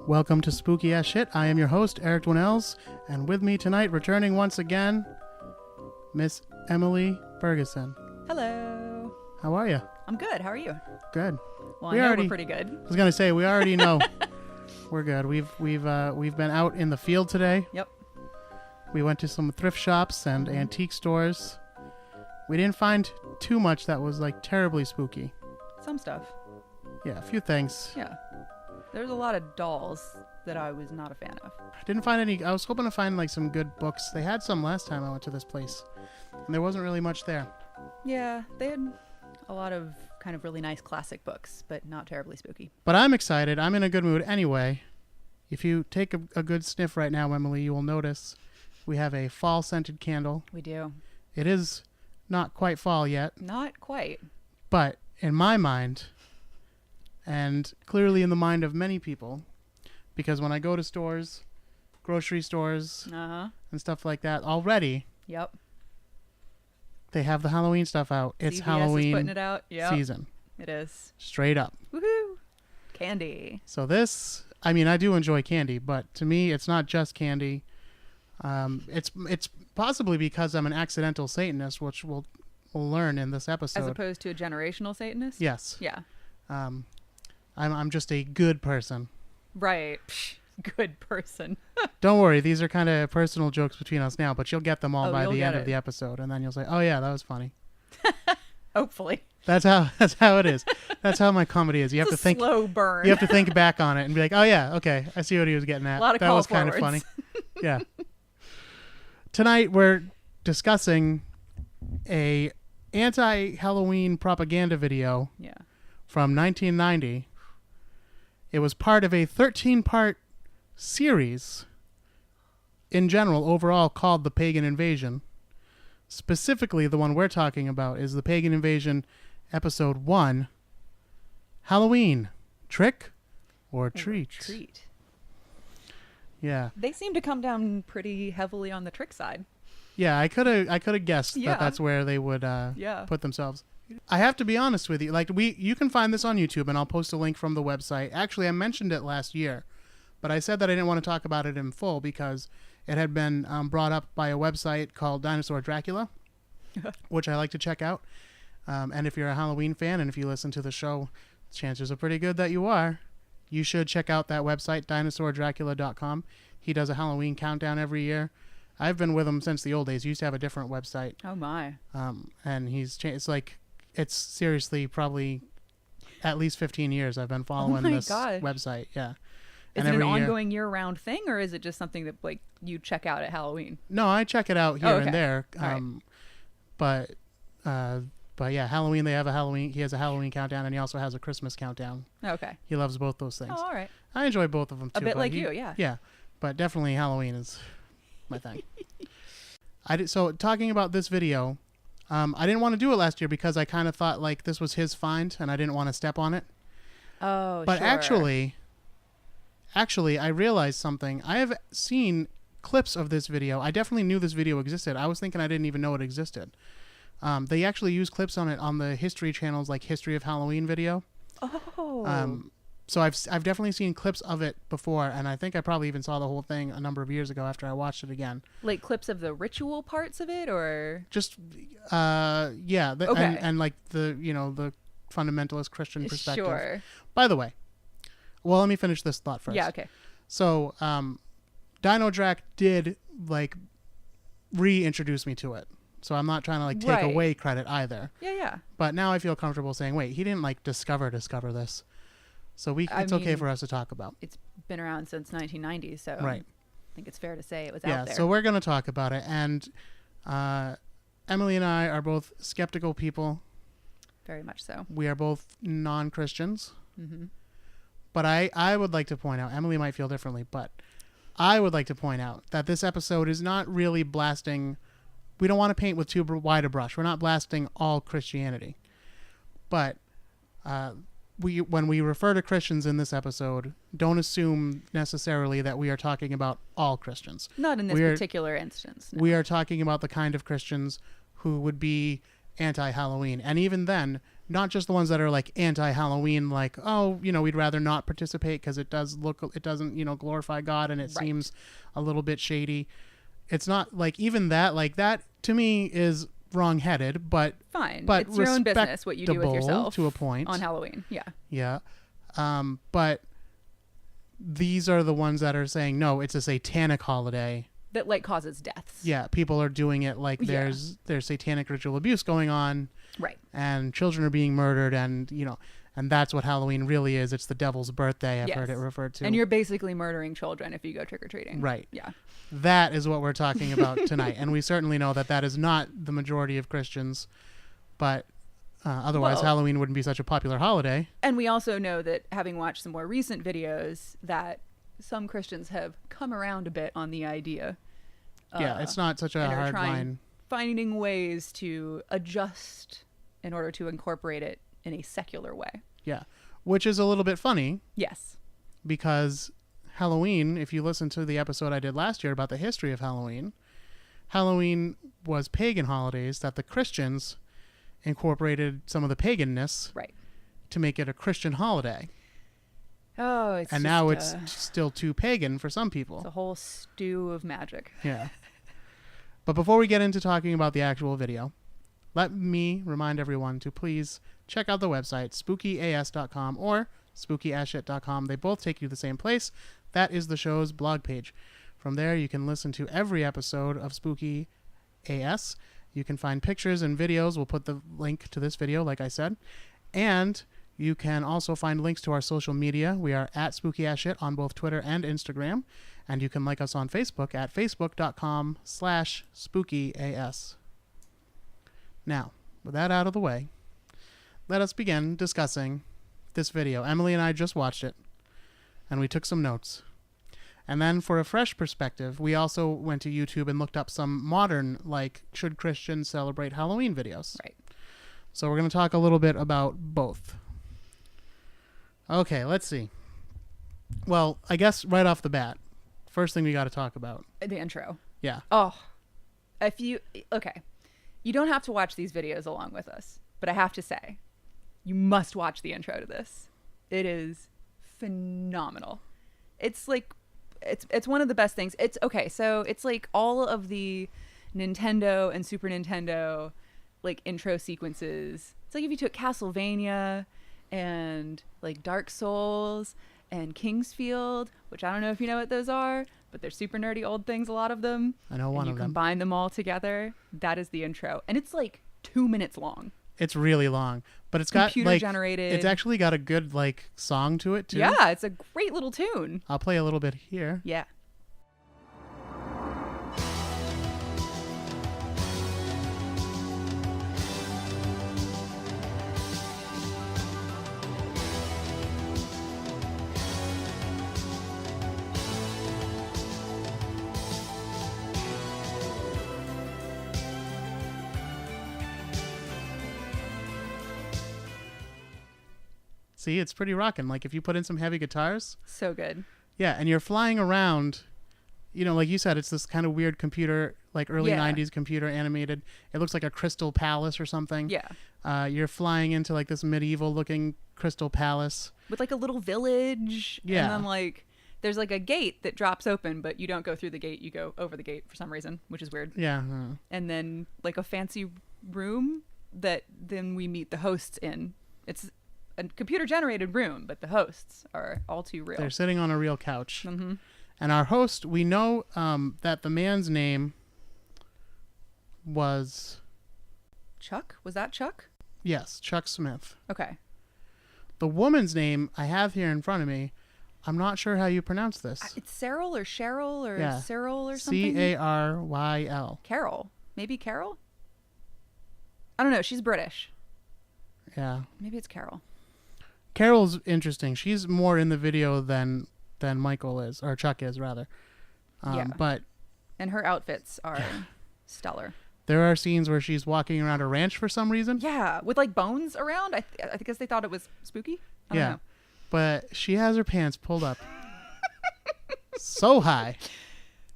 Welcome to Spooky Ass Shit. I am your host, Eric Dwinells, and with me tonight, returning once again, Miss Emily Ferguson. Hello. How are you? I'm good. How are you? Good. Well, I know we're pretty good. I was gonna say we already know we're good. We've been out in the field today. Yep. We went to some thrift shops and antique stores. We didn't find too much that was like terribly spooky. Some stuff. Yeah, a few things. Yeah. There's a lot of dolls that I was not a fan of. I didn't find any. I was hoping to find like some good books. They had some last time I went to this place, and there wasn't really much there. Yeah, they had a lot of kind of really nice classic books, but not terribly spooky. But I'm excited. I'm in a good mood anyway. If you take a good sniff right now, Emily, you will notice we have a fall scented candle. We do. It is not quite fall yet. Not quite. But in my mind, and clearly in the mind of many people, because when I go to stores, grocery stores, and stuff like that, already, yep, they have the Halloween stuff out. It's CVS Halloween is putting it out. Yep. season. It is. Straight up. Woohoo! Candy. So this, I mean, I do enjoy candy, but to me, it's not just candy. It's possibly because I'm an accidental Satanist, which we'll learn in this episode. As opposed to a generational Satanist? Yes. Yeah. I'm just a good person. Right. Psh, good person. Don't worry, these are kind of personal jokes between us now, but you'll get them all by the end of the episode, and then you'll say, "Oh yeah, that was funny." Hopefully. That's how it is. That's how my comedy is. You have to think slow burn. You have to think back on it and be like, "Oh yeah, okay, I see what he was getting at." A lot of that was kind of funny. Yeah. Tonight we're discussing a anti-Halloween propaganda video. Yeah. From 1990. It was part of a 13-part series in general, overall, called The Pagan Invasion. Specifically, the one we're talking about is The Pagan Invasion Episode 1, Halloween, Trick or Treat. Treat. Yeah. They seem to come down pretty heavily on the trick side. Yeah, I could have guessed that that's where they would put themselves. I have to be honest with you. Like you can find this on YouTube, and I'll post a link from the website. Actually, I mentioned it last year, but I said that I didn't want to talk about it in full because it had been brought up by a website called Dinosaur Dracula, which I like to check out. And if you're a Halloween fan, and if you listen to the show, chances are pretty good that you are. You should check out that website, dinosaurdracula.com. He does a Halloween countdown every year. I've been with him since the old days. He used to have a different website. Oh my! And it's seriously probably at least 15 years I've been following this website. Yeah. Is it an ongoing year-round thing, or is it just something that like you check out at Halloween? No, I check it out here and there. Right. But yeah, Halloween, he has a Halloween countdown, and he also has a Christmas countdown. Okay. He loves both those things. Oh, all right. I enjoy both of them too. A bit like you, yeah. Yeah, but definitely Halloween is my thing. So talking about this video, I didn't want to do it last year because I kind of thought like this was his find and I didn't want to step on it. Oh, but sure. actually, I realized something. I have seen clips of this video. I definitely knew this video existed. I was thinking I didn't even know it existed. They actually use clips on it on the History channels, like History of Halloween video. Oh. So I've definitely seen clips of it before, and I think I probably even saw the whole thing a number of years ago after I watched it again. Like clips of the ritual parts of it, or just yeah, okay. and like the fundamentalist Christian perspective. Sure. By the way, well, let me finish this thought first. Yeah. Okay. So, Dino Drac did like reintroduce me to it. So I'm not trying to like take away credit either. Yeah, yeah. But now I feel comfortable saying, wait, he didn't like discover this. So it's okay for us to talk about. It's been around since 1990, so right. I think it's fair to say it was out there. Yeah, so we're going to talk about it. And Emily and I are both skeptical people. Very much so. We are both non-Christians. Mm-hmm. But I would like to point out, Emily might feel differently, but I would like to point out that this episode is not really blasting. We don't want to paint with too wide a brush. We're not blasting all Christianity. But when we refer to Christians in this episode, don't assume necessarily that we are talking about all Christians. Not in this particular instance. No. We are talking about the kind of Christians who would be anti-Halloween. And even then, not just the ones that are like anti-Halloween, like, oh, we'd rather not participate because it doesn't, glorify God and it seems a little bit shady. It's not like even that, like that to me is wrong-headed, but fine. But it's your own business what you do with yourself to a point on Halloween. Yeah. Yeah. But these are the ones that are saying, no, it's a satanic holiday. That like causes deaths. Yeah, people are doing it like there's satanic ritual abuse going on. Right. And children are being murdered and that's what Halloween really is. It's the devil's birthday, I've heard it referred to. And you're basically murdering children if you go trick-or-treating. Right. Yeah. That is what we're talking about tonight. And we certainly know that is not the majority of Christians, but otherwise Halloween wouldn't be such a popular holiday. And we also know that, having watched some more recent videos, that some Christians have come around a bit on the idea. Yeah, it's not such a hard line. Finding ways to adjust in order to incorporate it in a secular way. Yeah, which is a little bit funny. Yes. Because Halloween, if you listen to the episode I did last year about the history of Halloween was pagan holidays that the Christians incorporated some of the paganness to make it a Christian holiday. Oh, it's and now it's still too pagan for some people. It's a whole stew of magic. Yeah. But before we get into talking about the actual video, let me remind everyone to please check out the website, spookyas.com or spookyasshit.com. They both take you to the same place. That is the show's blog page. From there, you can listen to every episode of Spooky AS. You can find pictures and videos. We'll put the link to this video, like I said. And you can also find links to our social media. We are at spookyasshit on both Twitter and Instagram. And you can like us on Facebook at facebook.com/spookyas. Now, with that out of the way, let us begin discussing this video. Emily and I just watched it, and we took some notes. And then for a fresh perspective, we also went to YouTube and looked up some modern, like, should Christians celebrate Halloween videos? Right. So we're going to talk a little bit about both. Okay, let's see. Well, I guess right off the bat, first thing we got to talk about. The intro. Yeah. Oh. Okay. You don't have to watch these videos along with us, but I have to say, you must watch the intro to this. It is phenomenal. It's like, it's one of the best things. It's okay. So it's like all of the Nintendo and Super Nintendo like intro sequences. It's like if you took Castlevania and like Dark Souls and Kingsfield, which I don't know if you know what those are, but they're super nerdy old things, a lot of them. I know one of them. You combine them all together. That is the intro. And it's like 2 minutes long. It's really long, but it's got computer generated. It's actually got a good like song to it too. Yeah, it's a great little tune. I'll play a little bit here. Yeah. See, it's pretty rocking. Like if you put in some heavy guitars. So good. Yeah, and you're flying around, like you said, it's this kind of weird computer, like early 90s computer animated. It looks like a crystal palace or something. Yeah. You're flying into like this medieval looking crystal palace. With like a little village. Yeah. And then like there's like a gate that drops open, but you don't go through the gate. You go over the gate for some reason, which is weird. Yeah. And then like a fancy room that then we meet the hosts in. It's a computer generated room, but the hosts are all too real. They're sitting on a real couch. Mm-hmm. And our host, we know that the man's name was Chuck? Was that Chuck? Yes, Chuck Smith. Okay. The woman's name I have here in front of me, I'm not sure how you pronounce this. It's Cyril or Cheryl or Cyril or something? Caryl. Carol. Maybe Carol? I don't know. She's British. Yeah. Maybe it's Carol. Carol's interesting. She's more in the video than Michael is, or Chuck is rather. Yeah. But and her outfits are stellar. There are scenes where she's walking around a ranch for some reason. Yeah, with like bones around. I guess they thought it was spooky. I don't know. But she has her pants pulled up so high.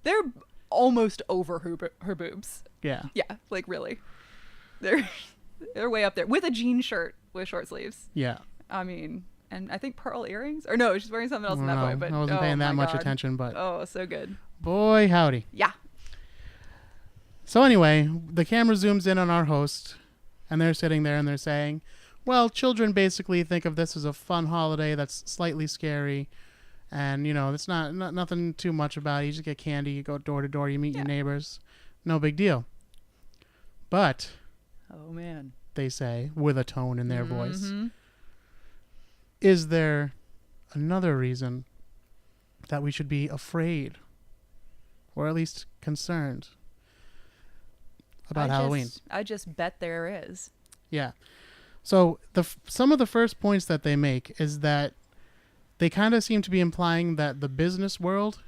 They're almost over her boobs. Yeah. Yeah, like really. They're way up there with a jean shirt with short sleeves. Yeah. I mean, and I think pearl earrings. Or no, she's wearing something else in that point. But I wasn't paying that much attention, but so good. Boy, howdy. Yeah. So anyway, the camera zooms in on our host, and they're sitting there and they're saying, well, children basically think of this as a fun holiday that's slightly scary. And, it's not nothing too much about it. You just get candy, you go door to door, you meet your neighbors. No big deal. But, oh man, they say, with a tone in their voice, is there another reason that we should be afraid, or at least concerned about Halloween? I just bet there is. Yeah. So some of the first points that they make is that they kind of seem to be implying that the business world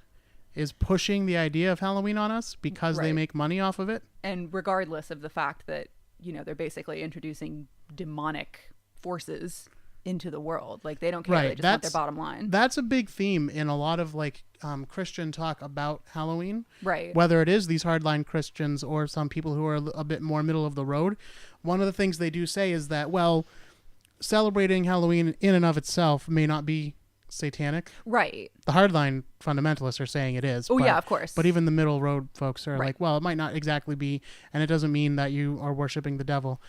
is pushing the idea of Halloween on us because they make money off of it. And regardless of the fact that, they're basically introducing demonic forces into the world. Like, they don't care. They just want their bottom line. That's a big theme in a lot of Christian talk about Halloween. Right. Whether it is these hardline Christians or some people who are a bit more middle of the road. One of the things they do say is that, well, celebrating Halloween in and of itself may not be satanic. Right. The hardline fundamentalists are saying it is. Oh, yeah, of course. But even the middle road folks are like, well, it might not exactly be, and it doesn't mean that you are worshiping the devil.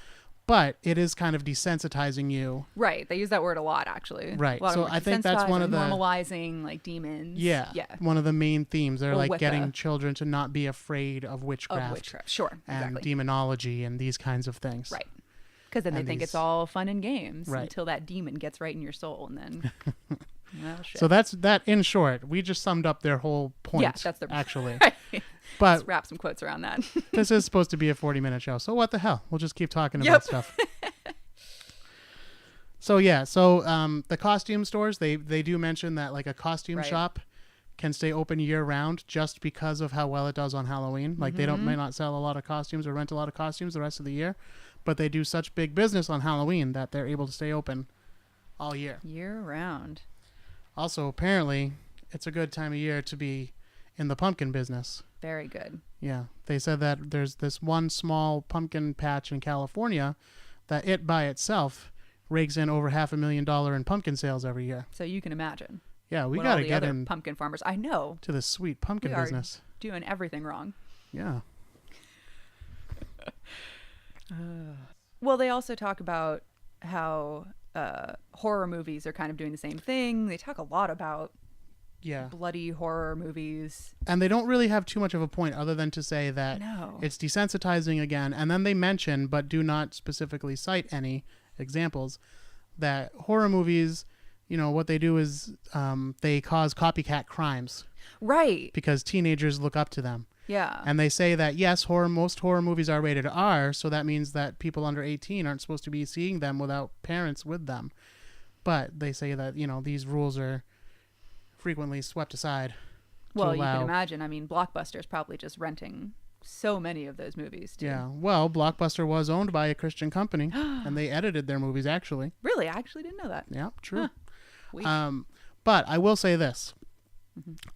But it is kind of desensitizing you. Right. They use that word a lot, actually. Right. So I think that's one of the... normalizing, like, demons. Yeah. One of the main themes. They're like getting children to not be afraid of witchcraft. Of witchcraft, sure. And exactly. demonology and these kinds of things. Right. Because then they think it's all fun and games until that demon gets right in your soul. And then... well, shit. So that's that in short. We just summed up their whole point. Yeah, that's their actually. But let's wrap some quotes around that. This is supposed to be a 40-minute show, so what the hell? We'll just keep talking about stuff. So the costume stores, they do mention that like a costume shop can stay open year round just because of how well it does on Halloween. Like they may not sell a lot of costumes or rent a lot of costumes the rest of the year, but they do such big business on Halloween that they're able to stay open all year. Year round. Also, apparently, it's a good time of year to be in the pumpkin business. Very good. Yeah. They said that there's this one small pumpkin patch in California that it by itself rakes in over $500,000 in pumpkin sales every year. So you can imagine. Yeah, we got to get in pumpkin farmers. I know. To the sweet pumpkin business. Doing everything wrong. Yeah. Well, they also talk about how horror movies are kind of doing the same thing. They talk a lot about bloody horror movies. And they don't really have too much of a point other than to say that it's desensitizing again. And then they mention, but do not specifically cite any examples, that horror movies, what they do is they cause copycat crimes. Right. Because teenagers look up to them. Yeah. And they say that, yes, most horror movies are rated R, so that means that people under 18 aren't supposed to be seeing them without parents with them. But they say that, these rules are frequently swept aside. Well, you can imagine. I mean, Blockbuster's probably just renting so many of those movies, too. Yeah. Well, Blockbuster was owned by a Christian company, and they edited their movies, actually. Really? I actually didn't know that. Yeah, true. Huh. But I will say this.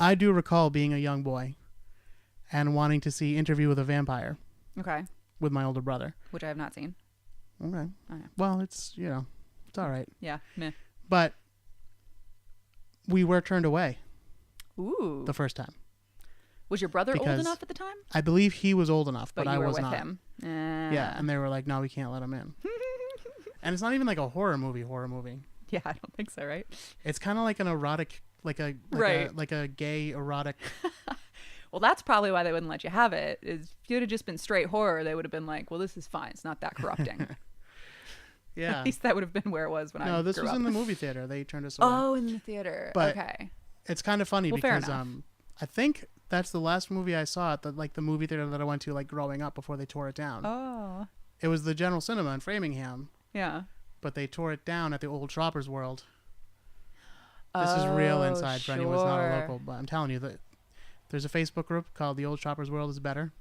I do recall being a young boy and wanting to see Interview with a Vampire. Okay. With my older brother. Which I have not seen. Okay. Well, it's, it's all right. Yeah. Meh. But we were turned away. Ooh. The first time. Was your brother old enough at the time? I believe he was old enough, but I was not. Him. Yeah, and they were like, no, we can't let him in. And it's not even like a horror movie. Yeah, I don't think so, right? It's kind of like an erotic, like a gay erotic. Well, that's probably why they wouldn't let you have it. If it would have just been straight horror, they would have been like, well, this is fine. It's not that corrupting. Yeah. At least that would have been where it was when I grew up. No, this was in the movie theater. They turned us away. Oh, in the theater. But okay. It's kind of funny because I think that's the last movie I saw at the movie theater that I went to growing up before they tore it down. Oh. It was the General Cinema in Framingham. Yeah. But they tore it down at the old Shoppers World. This is real inside for anyone who's not a local, but I'm telling you that there's a Facebook group called The Old Shoppers World is Better.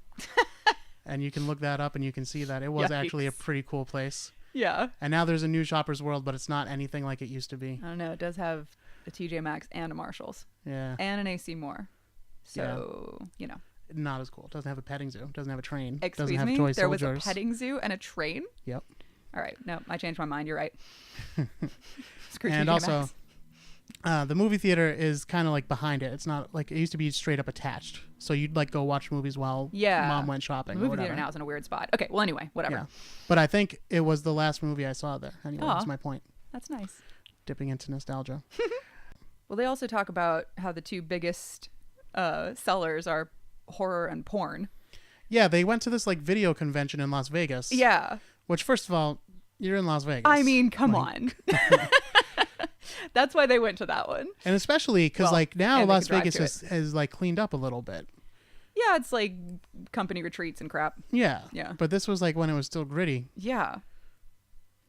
And you can look that up and you can see that it was actually a pretty cool place. Yeah. And now there's a new Shoppers World, but it's not anything like it used to be. I don't know. It does have a TJ Maxx and a Marshalls. Yeah. And an AC Moore. So, Not as cool. It doesn't have a petting zoo. It doesn't have a train. Excuse doesn't have me? toy There soldiers. was a petting zoo and a train? Yep. All right. No, I changed my mind. You're right. Screw And TJ also, Maxx. the movie theater is kind of like behind it. It's not like it used to be straight up attached. So you'd like go watch movies while mom went shopping. The movie theater now is in a weird spot. Okay. Well, anyway, whatever. Yeah. But I think it was the last movie I saw there. Anyway, that's my point. That's nice. Dipping into nostalgia. Well, they also talk about how the two biggest sellers are horror and porn. Yeah, they went to this like video convention in Las Vegas. Yeah. Which, first of all, you're in Las Vegas. I mean, come on. That's why they went to that one. And especially because now Las Vegas has like cleaned up a little bit. Yeah, it's like company retreats and crap. Yeah. Yeah. But this was like when it was still gritty. Yeah.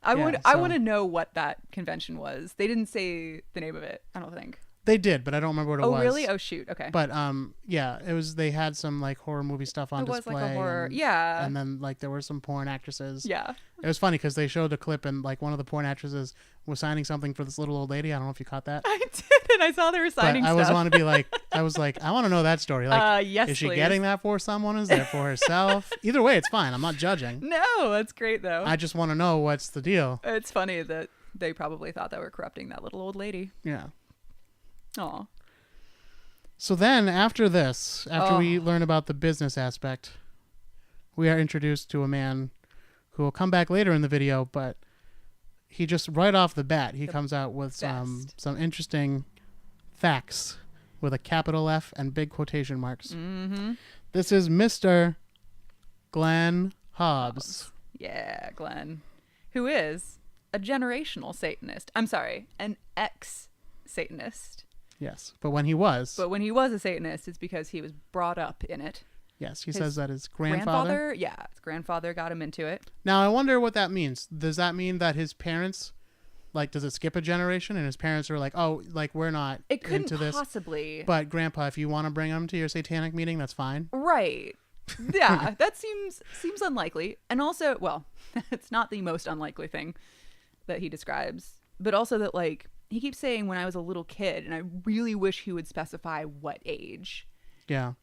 I want to know what that convention was. They didn't say the name of it, I don't think. They did, but I don't remember what it was. Oh, really? Oh, shoot. Okay. But yeah, it was. They had some like horror movie stuff on display. It was like a horror. And then like there were some porn actresses. Yeah. It was funny because they showed a clip and like one of the porn actresses was signing something for this little old lady. I don't know if you caught that. I did, and I saw they were signing stuff. I want to know that story. Like, yes, is she please. getting that for someone? Is that for herself? Either way, it's fine. I'm not judging. No, that's great though. I just want to know what's the deal. It's funny that they probably thought they were corrupting that little old lady. Yeah. Aw. So then after this, after we learn about the business aspect, we are introduced to a man who will come back later in the video, but he just right off the bat, he comes out with some interesting facts with a capital F and big quotation marks. Mm-hmm. This is Mr. Glenn Hobbs. Yeah, Glenn, who is a generational Satanist. I'm sorry, an ex-Satanist. Yes, but when he was a Satanist, it's because he was brought up in it. Yes, he says that his grandfather. Yeah, his grandfather got him into it. Now, I wonder what that means. Does that mean that his parents, like, does it skip a generation and his parents are like, oh, like, we're not into this? Possibly. But, Grandpa, if you want to bring him to your satanic meeting, that's fine. Right. Yeah, that seems unlikely. And also, well, it's not the most unlikely thing that he describes, but also that, like, he keeps saying when I was a little kid, and I really wish he would specify what age. Yeah.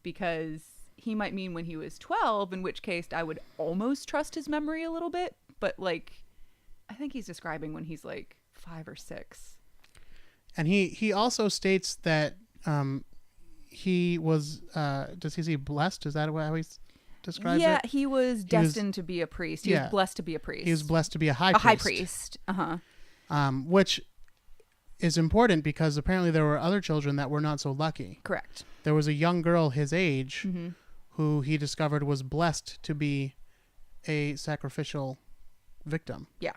Because he might mean when he was 12, in which case I would almost trust his memory a little bit. But, like, I think he's describing when he's, like, 5 or 6. And he also states that he was, does he say blessed? Is that how he describes it? Yeah, he was destined to be a priest. He was blessed to be a priest. He was blessed to be a high priest. A high priest. Uh-huh. Which is important because apparently there were other children that were not so lucky. Correct. There was a young girl his age who he discovered was blessed to be a sacrificial victim. Yeah.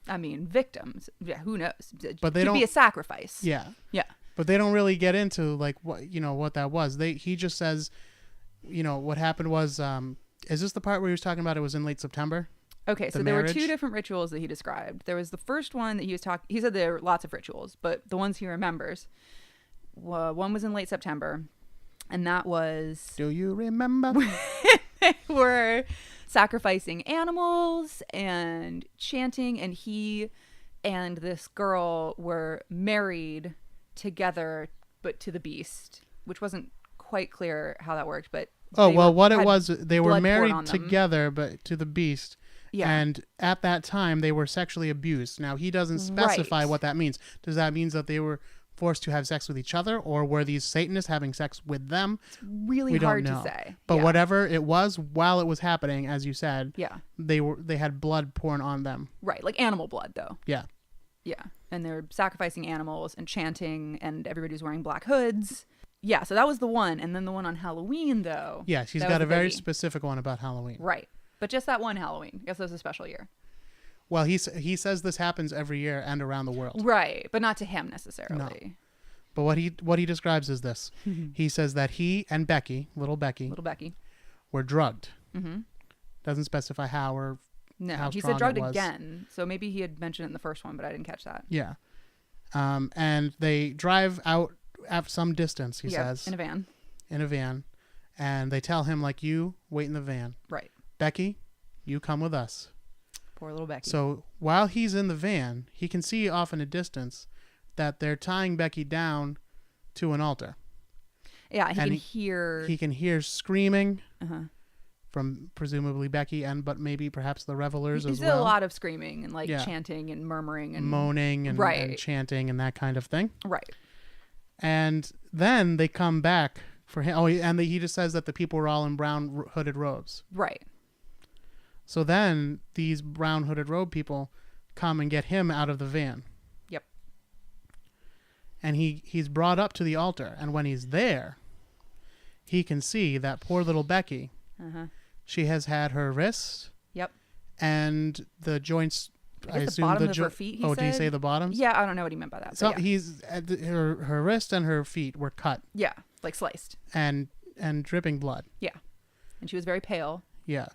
I mean, victims. Yeah, who knows? But they don't be a sacrifice. Yeah. Yeah. But they don't really get into like what that was. He just says, what happened was is this the part where he was talking about it was in late September? Okay, so there were 2 different rituals that he described. There was the first one that he said there were lots of rituals, but the ones he remembers, one was in late September, and that was... Do you remember? They were sacrificing animals and chanting, and he and this girl were married together, but to the beast, which wasn't quite clear how that worked, but... they were married together, but to the beast. Yeah. And at that time, they were sexually abused. Now, he doesn't specify what that means. Does that mean that they were forced to have sex with each other, or were these Satanists having sex with them? It's really hard to say. But whatever it was, while it was happening, as you said, they had blood pouring on them. Right, like animal blood, though. Yeah. Yeah, and they're sacrificing animals and chanting, and everybody's wearing black hoods. Yeah, so that was the one. And then the one on Halloween, though. Yeah, she's got a very specific one about Halloween. Right. But just that one Halloween. I guess that was a special year. Well, he says this happens every year and around the world. Right, but not to him necessarily. No. But what he describes is this. He says that he and little Becky, were drugged. Mm-hmm. Doesn't specify how or how he said drugged again. So maybe he had mentioned it in the first one, but I didn't catch that. Yeah. And they drive out at some distance, he says. In a van. And they tell him, like, you wait in the van. Right. Becky, you come with us. Poor little Becky. So while he's in the van, he can see off in a distance that they're tying Becky down to an altar. Yeah, He can hear screaming from presumably Becky, but maybe perhaps the revelers as well. There's a lot of screaming and chanting and murmuring and moaning and chanting and that kind of thing. Right. And then they come back for him. Oh, and he just says that the people were all in brown hooded robes. Right. So then these brown hooded robe people come and get him out of the van. Yep. And he's brought up to the altar. And when he's there, he can see that poor little Becky. She has had her wrist. Yep. And the joints. I assume the bottom of her feet. He said? Did he say the bottoms? Yeah, I don't know what he meant by that. So he's her wrist and her feet were cut. Yeah, like sliced. And dripping blood. Yeah. And she was very pale. Yeah.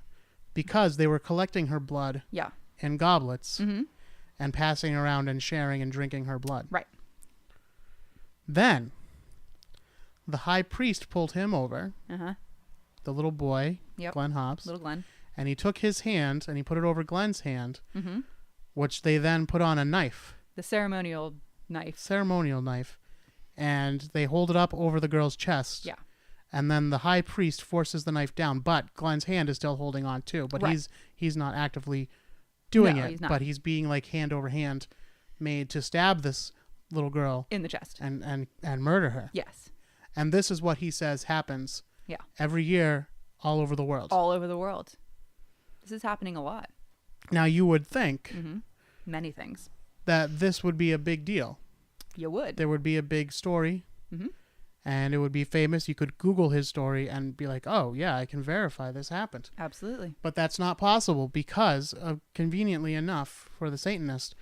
Because they were collecting her blood. Yeah. In goblets. And passing around and sharing and drinking her blood. Right. Then the high priest pulled him over. The little boy, Glenn Hobbs. Little Glenn. And he took his hand and he put it over Glenn's hand, which they then put on a knife. The ceremonial knife. And they hold it up over the girl's chest. Yeah. And then the high priest forces the knife down, but Glenn's hand is still holding on too. But he's not actively doing it. He's not. But he's being like hand over hand made to stab this little girl in the chest and murder her. Yes. And this is what he says happens. Yeah. Every year, all over the world. All over the world. This is happening a lot. Now you would think many things that this would be a big deal. You would. There would be a big story. And it would be famous. You could Google his story and be like, oh, yeah, I can verify this happened. Absolutely. But that's not possible because, conveniently enough for the Satanist,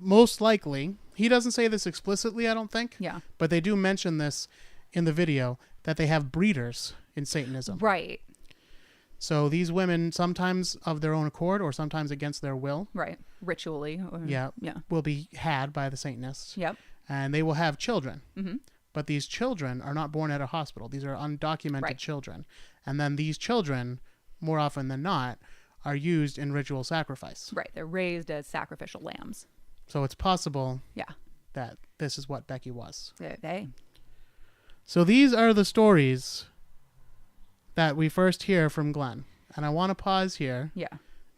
most likely, he doesn't say this explicitly, I don't think. Yeah. But they do mention this in the video, that they have breeders in Satanism. Right. So these women, sometimes of their own accord or sometimes against their will. Right. Ritually. Will be had by the Satanists. Yep. And they will have children. But these children are not born at a hospital. These are undocumented children. And then these children, more often than not, are used in ritual sacrifice. Right. They're raised as sacrificial lambs. So it's possible that this is what Becky was. They. So these are the stories that we first hear from Glenn. And I want to pause here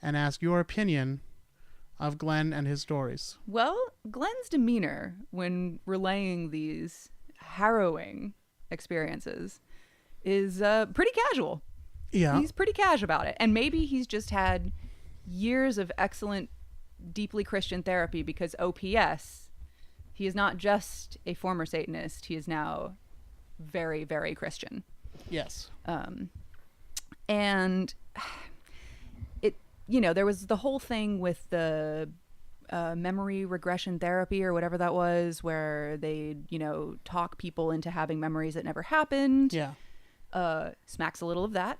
and ask your opinion of Glenn and his stories. Well, Glenn's demeanor when relaying these harrowing experiences is pretty casual. Yeah. He's pretty cash about it. And maybe he's just had years of excellent, deeply Christian therapy because OPS, he is not just a former Satanist. He is now very, very Christian. Yes. And it, there was the whole thing with the memory regression therapy or whatever that was, where they, talk people into having memories that never happened. Yeah. Smacks a little of that.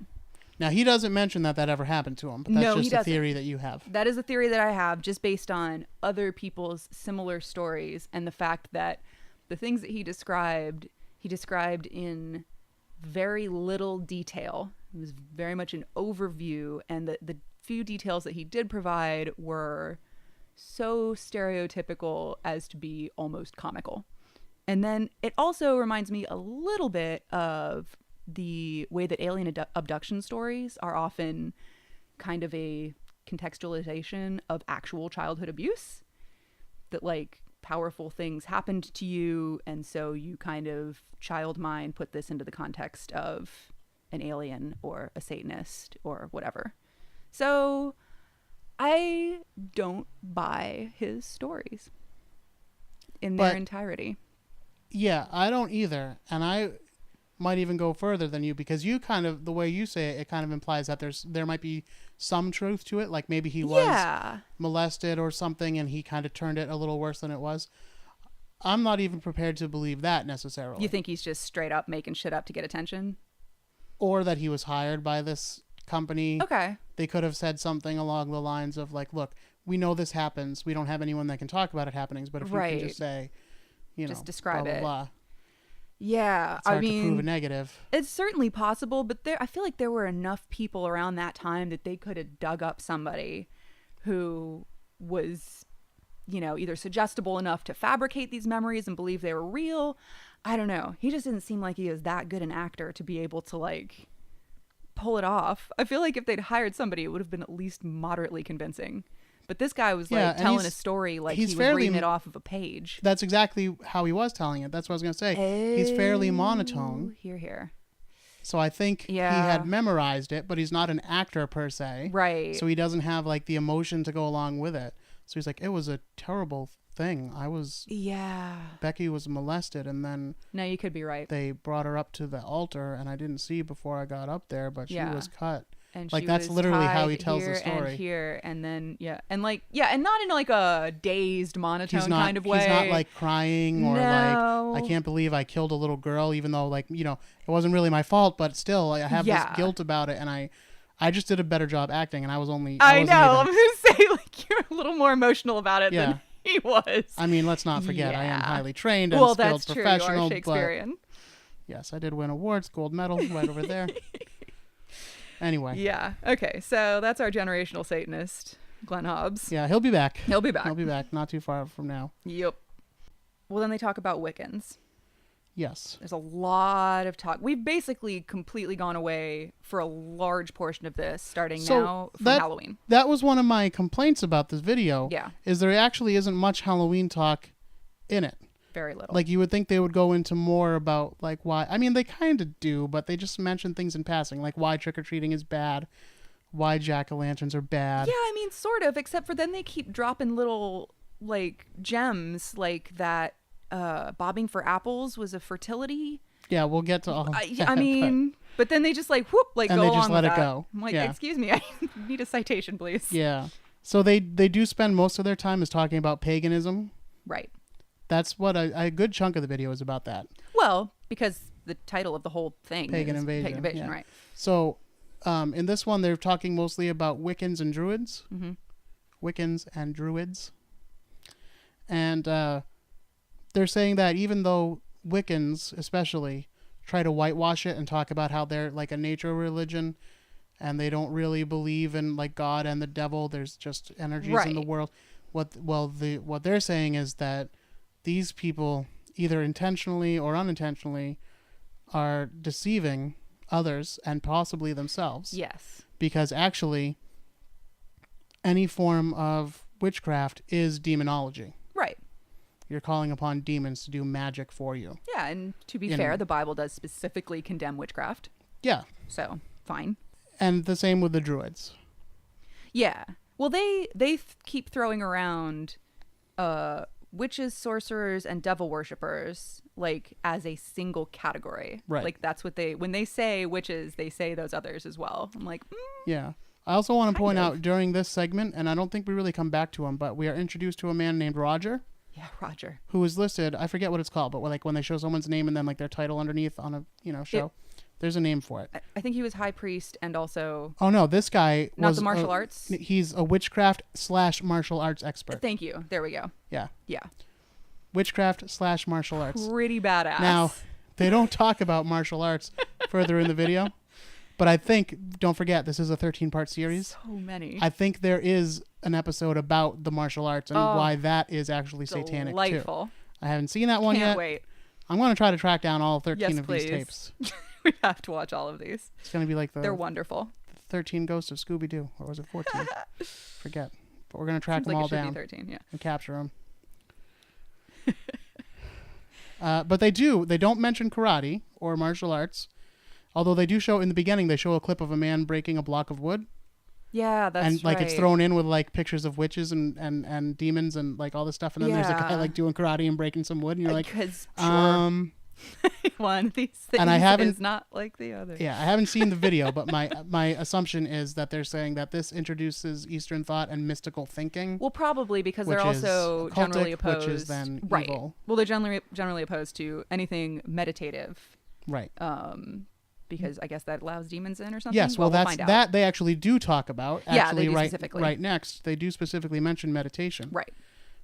Now, he doesn't mention that ever happened to him, but that's just a theory that you have. That is a theory that I have just based on other people's similar stories and the fact that the things that he described in very little detail. It was very much an overview, and the few details that he did provide were so stereotypical as to be almost comical. And then it also reminds me a little bit of the way that alien abduction stories are often kind of a contextualization of actual childhood abuse, that like powerful things happened to you, and so you kind of child mind put this into the context of an alien or a Satanist or whatever. So I don't buy his stories in their entirety. Yeah, I don't either. And I might even go further than you, because you kind of, the way you say it, it kind of implies that there might be some truth to it. Like maybe he was molested or something and he kind of turned it a little worse than it was. I'm not even prepared to believe that necessarily. You think he's just straight up making shit up to get attention? Or that he was hired by this company. Okay. They could have said something along the lines of like, look, we know this happens. We don't have anyone that can talk about it happenings, but if you can just say, just describe blah, blah, it. blah. Yeah, it's hard to prove a negative. It's certainly possible, but I feel like there were enough people around that time that they could have dug up somebody who was, either suggestible enough to fabricate these memories and believe they were real. I don't know. He just didn't seem like he was that good an actor to be able to like pull it off. I feel like if they'd hired somebody, it would have been at least moderately convincing. But this guy was like telling a story like he was reading it off of a page. That's exactly how he was telling it. That's what I was going to say. He's fairly monotone. Here. So I think he had memorized it, but he's not an actor per se. Right. So he doesn't have like the emotion to go along with it. So he's like, it was a terrible thing. Becky was molested, and then... No, you could be right. They brought her up to the altar, and I didn't see before I got up there, but she was cut. And like that's literally how he tells the story. And then and not in like a dazed monotone kind of way. He's not like crying or like I can't believe I killed a little girl, even though like it wasn't really my fault, but still I have this guilt about it, and I just did a better job acting, and I was only. I know. I'm gonna say like you're a little more emotional about it than he was. I mean, let's not forget I am highly trained and skilled professional. Well, that's true. You are Shakespearean. But yes, I did win awards, gold medal right over there. Anyway. Yeah. Okay. So that's our generational Satanist, Glenn Hobbs. Yeah, he'll be back. He'll be back. Not too far from now. Yep. Well, then they talk about Wiccans. Yes. There's a lot of talk. We've basically completely gone away for a large portion of this, starting now from Halloween. That was one of my complaints about this video. Yeah. Is there actually isn't much Halloween talk in it. Very little. Like you would think they would go into more about like why. I mean, they kind of do, but they just mention things in passing, like why trick-or-treating is bad, why jack-o'-lanterns are bad. Yeah, I mean, sort of, except for then they keep dropping little like gems like that bobbing for apples was a fertility. Yeah, we'll get to all that. I mean, but then they just like whoop, like and go they just along let with it that. go. I'm like, excuse me, I need a citation, please. Yeah. So they do spend most of their time is talking about paganism. Right. That's what a good chunk of the video is about that. Well, because the title of the whole thing Pagan is Invasion. Pagan Invasion, right. So in this one, they're talking mostly about Wiccans and Druids. Mm-hmm. Wiccans and Druids. And they're saying that even though Wiccans, especially, try to whitewash it and talk about how they're like a nature religion and they don't really believe in like God and the devil, there's just energies in the world. What they're saying is that these people, either intentionally or unintentionally, are deceiving others and possibly themselves. Yes. Because actually, any form of witchcraft is demonology. Right. You're calling upon demons to do magic for you. Yeah, and to be fair, the Bible does specifically condemn witchcraft. Yeah. So, fine. And the same with the Druids. Yeah. Well, they keep throwing around witches, sorcerers, and devil worshippers like as a single category. Right. Like that's what when they say witches, they say those others as well. I'm like, yeah. I also want to point out during this segment, and I don't think we really come back to him, but we are introduced to a man named Roger. Yeah, Roger. Who is listed, I forget what it's called, but like when they show someone's name and then like their title underneath on a show, there's a name for it. I think he was high priest and also... Oh no, this guy not the martial arts? He's a witchcraft / martial arts expert. Thank you. There we go. Yeah. Yeah. Witchcraft / martial arts. Pretty badass. Now, they don't talk about martial arts further in the video, but I think, don't forget, this is a 13-part series. So many. I think there is an episode about the martial arts and why that is actually satanic too. I haven't seen that one yet. Can't wait. I'm going to try to track down all 13 of these tapes. We have to watch all of these. It's going to be like they're wonderful. 13 Ghosts of Scooby-Doo, or was it 14? Forget. But we're going to track them all down. 13, yeah. And capture them. But they don't mention karate or martial arts, although they do show in the beginning. They show a clip of a man breaking a block of wood. Yeah, that's right. And like it's thrown in with like pictures of witches and demons and like all this stuff, and then there's a guy like doing karate and breaking some wood, and you're like, one of these things and I haven't, is not like the other. Yeah, I haven't seen the video, but my assumption is that they're saying that this introduces Eastern thought and mystical thinking. Well, probably because they're also occultic, generally opposed. Which is then right. evil. Well, they're generally opposed to anything meditative. Right. Because I guess that allows demons in or something. Yes, well that's that they actually do talk about. Actually, they do specifically. Right next, they do specifically mention meditation. Right.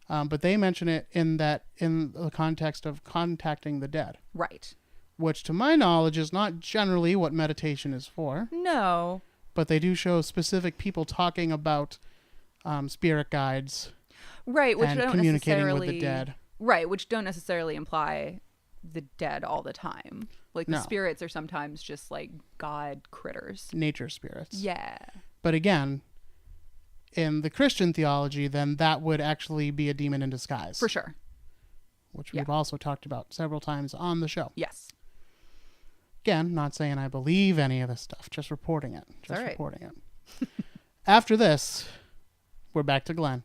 But they mention it in the context of contacting the dead. Right. which to my knowledge is not generally what meditation is for. No. But they do show specific people talking about spirit guides. Right, which and don't communicating with the dead. Right, which don't necessarily imply the dead all the time. Like the spirits are sometimes just like god critters. Nature spirits. Yeah. But again, in the Christian theology, then that would actually be a demon in disguise. For sure. Which we've also talked about several times on the show. Yes. Again, not saying I believe any of this stuff, just reporting it. Just right. reporting it. After this, we're back to Glenn.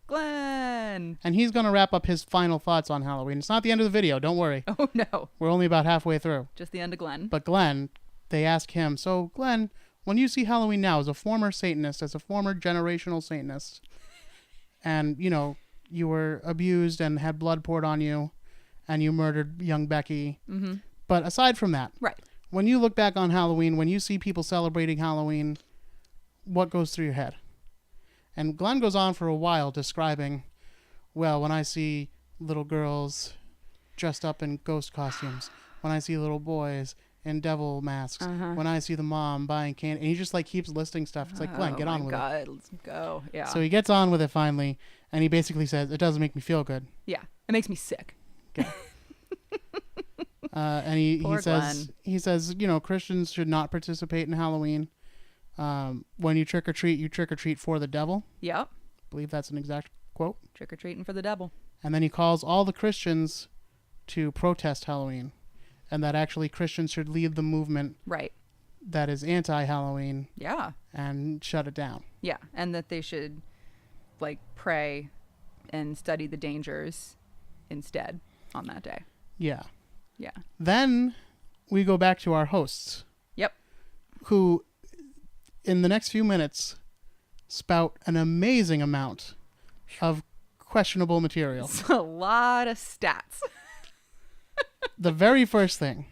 Glenn! And he's going to wrap up his final thoughts on Halloween. It's not the end of the video, don't worry. Oh, no. We're only about halfway through. Just the end of Glenn. But Glenn, they ask him, so Glenn, when you see Halloween now as a former Satanist, as a former generational Satanist, and, you know, you were abused and had blood poured on you, and you murdered young Becky. Mm-hmm. But aside from that, right. When you look back on Halloween, when you see people celebrating Halloween, what goes through your head? And Glenn goes on for a while describing, well, when I see little girls dressed up in ghost costumes, when I see little boys in devil masks, when I see the mom buying candy, and he just like keeps listing stuff. It's like, Glenn, get on with it. Oh my God, let's go. Yeah. So he gets on with it finally, and he basically says, it doesn't make me feel good. Yeah, it makes me sick. Okay. And he says, you know, Christians should not participate in Halloween. When you trick or treat for the devil. Yep. I believe that's an exact quote. Trick or treating for the devil. And then he calls all the Christians to protest Halloween, and that actually Christians should lead the movement. Right. That is anti-Halloween. Yeah. And shut it down. Yeah, and that they should like pray and study the dangers instead on that day. Yeah. Yeah. Then we go back to our hosts. Yep. Who, in the next few minutes, spout an amazing amount of questionable material. It's a lot of stats. The very first thing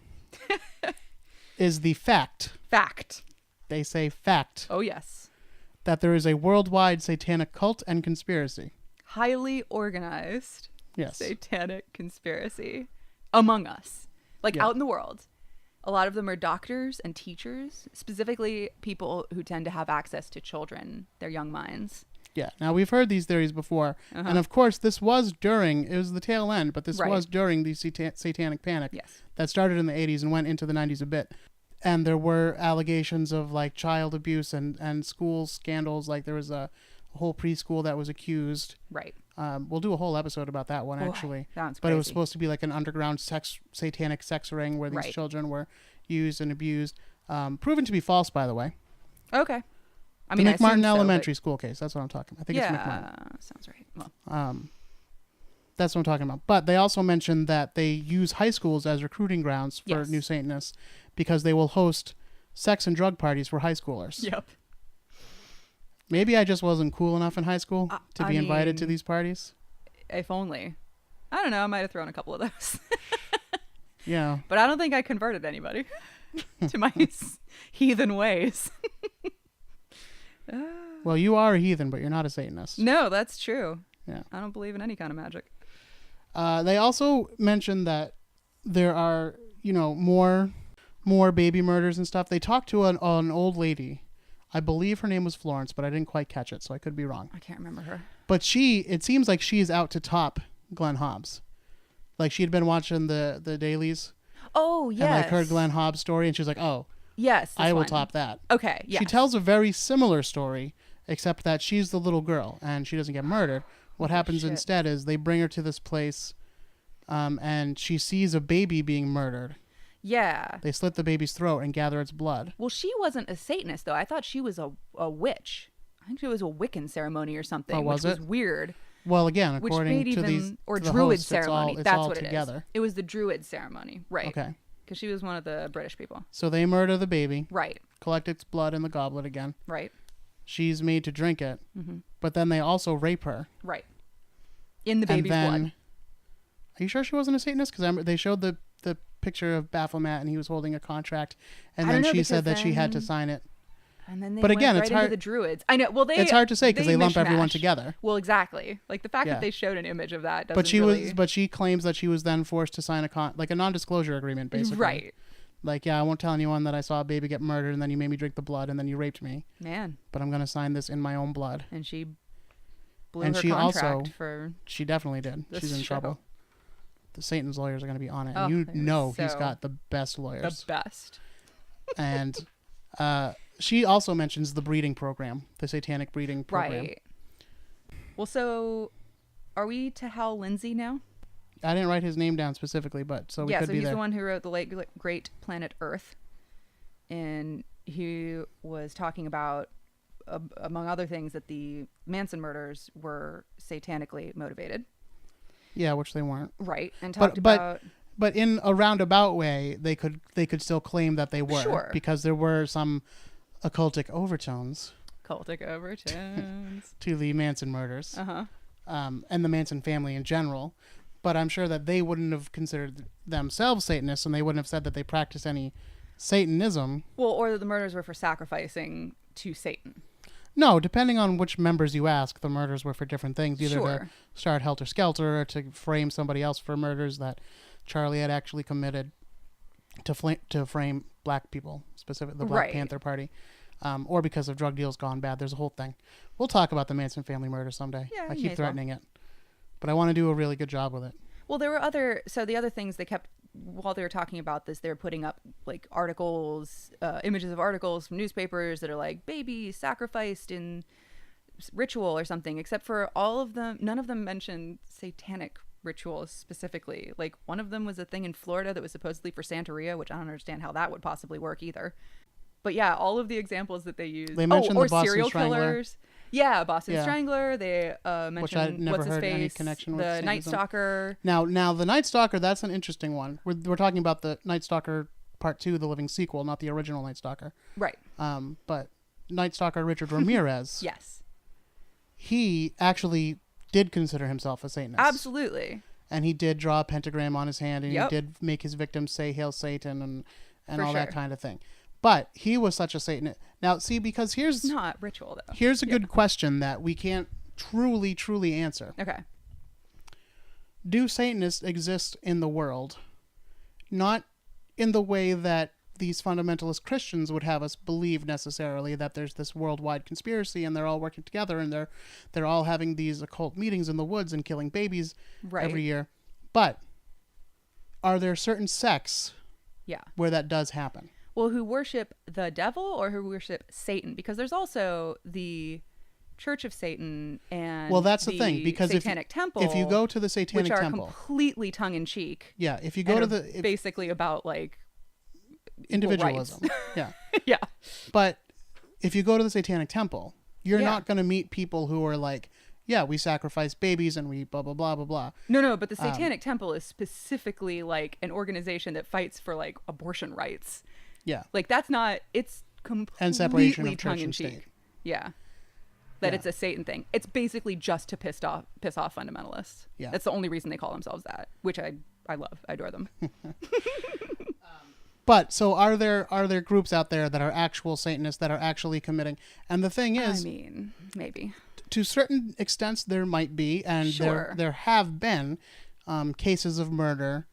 is the fact. Fact. They say fact. Oh, yes. That there is a worldwide satanic cult and conspiracy. Highly organized. Yes. Satanic conspiracy. Among us. Like out in the world. A lot of them are doctors and teachers, specifically people who tend to have access to children, their young minds. Yeah. Now, we've heard these theories before. And, of course, this was during, it was the tail end, but this was during the satanic panic that started in the 80s and went into the 90s a bit. And there were allegations of, like, child abuse and school scandals. Like, there was a whole preschool that was accused. Right. We'll do a whole episode about that one, actually. Sounds crazy. But it was supposed to be like an underground satanic sex ring where these children were used and abused. Proven to be false, by the way. Okay. I mean, the McMartin Elementary School case. That's what I'm talking about. I think it's McMartin. Yeah, sounds right. Well. That's what I'm talking about. But they also mentioned that they use high schools as recruiting grounds for new Satanists because they will host sex and drug parties for high schoolers. Yep. Maybe I just wasn't cool enough in high school to be invited to these parties. If only. I don't know. I might have thrown a couple of those. Yeah. But I don't think I converted anybody to my heathen ways. Well, you are a heathen, but you're not a Satanist. No, that's true. Yeah. I don't believe in any kind of magic. They also mentioned that there are, you know, more baby murders and stuff. They talked to an old lady. I believe her name was Florence, but I didn't quite catch it, so I could be wrong. I can't remember her. But it seems like she's out to top Glenn Hobbs. Like, she had been watching the dailies. Oh, yes. And, like, heard Glenn Hobbs' story, and she's like, oh, yes, I will top that. Okay, yes. She tells a very similar story, except that she's the little girl, and she doesn't get murdered. What happens instead is they bring her to this place, and she sees a baby being murdered. Yeah. They slit the baby's throat and gather its blood. Well, she wasn't a Satanist, though. I thought she was a witch. I think it was a Wiccan ceremony or something, which was weird. Well, again, according to these... Or Druid hosts, ceremony. It's That's all what together. it is. It was the Druid ceremony. Right. Okay. Because she was one of the British people. So they murder the baby. Right. Collect its blood in the goblet again. Right. She's made to drink it. Mm-hmm. But then they also rape her. Right. In the baby's blood. Are you sure she wasn't a Satanist? Because they showed the picture of Baphomet and he was holding a contract. And then she said that she had to sign it. And then they but went again, right it's into hard, the Druids. I know. Well, it's hard to say because they lump everyone mishmash. together. Well, exactly. Like the fact that they showed an image of that doesn't But she claims that she was then forced to sign a non-disclosure agreement, basically. Right. Like, yeah, I won't tell anyone that I saw a baby get murdered and then you made me drink the blood and then you raped me. Man. But I'm going to sign this in my own blood. And she blew her contract for... She definitely did. She's in trouble. The Satan's lawyers are going to be on it. Oh, And he's got the best lawyers. The best. And she also mentions the breeding program, the satanic breeding program. Right. Well, so are we to Hal Lindsey now? I didn't write his name down specifically, but so we could be there. Yeah, so he's the one who wrote The Late Great Planet Earth. And he was talking about, among other things, that the Manson murders were satanically motivated. Yeah, which they weren't. Right. And talked about... But in a roundabout way, they could still claim that they were. Sure. Because there were some occultic overtones. To the Manson murders. Uh-huh. And the Manson family in general. But I'm sure that they wouldn't have considered themselves Satanists, and they wouldn't have said that they practiced any Satanism. Well, or that the murders were for sacrificing to Satan. No, depending on which members you ask, the murders were for different things. Either to start Helter Skelter or to frame somebody else for murders that Charlie had actually committed to frame black people, specifically the Black Panther Party. Or because of drug deals gone bad. There's a whole thing. We'll talk about the Manson family murder someday. Yeah, I keep threatening it. But I want to do a really good job with it. Well, there were the other things they kept, while they were talking about this, they were putting up like articles, images of articles from newspapers that are like babies sacrificed in ritual or something, except for all of them, none of them mentioned satanic rituals specifically. Like one of them was a thing in Florida that was supposedly for Santeria, which I don't understand how that would possibly work either. But yeah, all of the examples that they use. They mentioned the Boston serial Strangler. Killers. Yeah, Boston Strangler. They mentioned what's his face, the Night Stalker. Now the Night Stalker, that's an interesting one. We're talking about the Night Stalker Part 2, the living sequel, not the original Night Stalker. Right. But Night Stalker Richard Ramirez. Yes. He actually did consider himself a Satanist. Absolutely. And he did draw a pentagram on his hand, and he did make his victims say "Hail Satan" and all that kind of thing. But he was such a Satanist. Now, see, because here's... It's not ritual, though. Here's a good question that we can't truly answer. Okay. Do Satanists exist in the world? Not in the way that these fundamentalist Christians would have us believe necessarily, that there's this worldwide conspiracy and they're all working together and they're all having these occult meetings in the woods and killing babies every year. But are there certain sects where that does happen? Well, who worship the devil or who worship Satan? Because there's also the Church of Satan and that's the thing, because Satanic Temple. If you go to the Satanic Temple, Temple, completely tongue in cheek. Yeah, if you go to basically about like individualism. Yeah. Yeah. But if you go to the Satanic Temple, you're not going to meet people who are like, yeah, we sacrifice babies and we blah, blah, blah, blah, blah. No, but the Satanic Temple is specifically like an organization that fights for like abortion rights. Yeah. Like that's not, it's completely and separation of tongue church in and cheek. state. Yeah. That it's a Satan thing. It's basically just to piss off fundamentalists. Yeah. That's the only reason they call themselves that, which I love. I adore them. But so are there groups out there that are actual Satanists that are actually committing? And the thing is, I mean, maybe to certain extents there might be, and there have been cases of murder